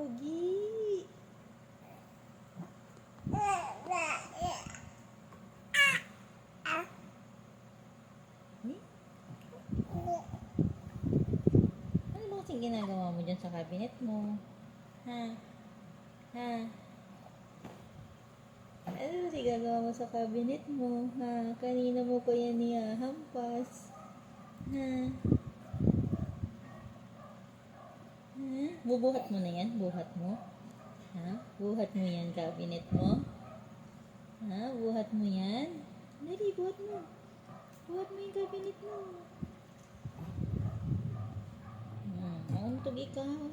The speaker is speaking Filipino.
Pogi. Ano ba kasing ginagawa mo dyan sa cabinet mo? Ha? Ha? Ano kasi gagawa mo sa cabinet mo? Ha? Kanina mo pa yan hampas. Ha? Ha? Bubuhat mo na yan? Buhat mo? Ha? Buhat mo yan cabinet mo? Ha? Buhat mo yan? Dali, buhat mo. Buhat mo yung cabinet mo. Mauntog ikaw.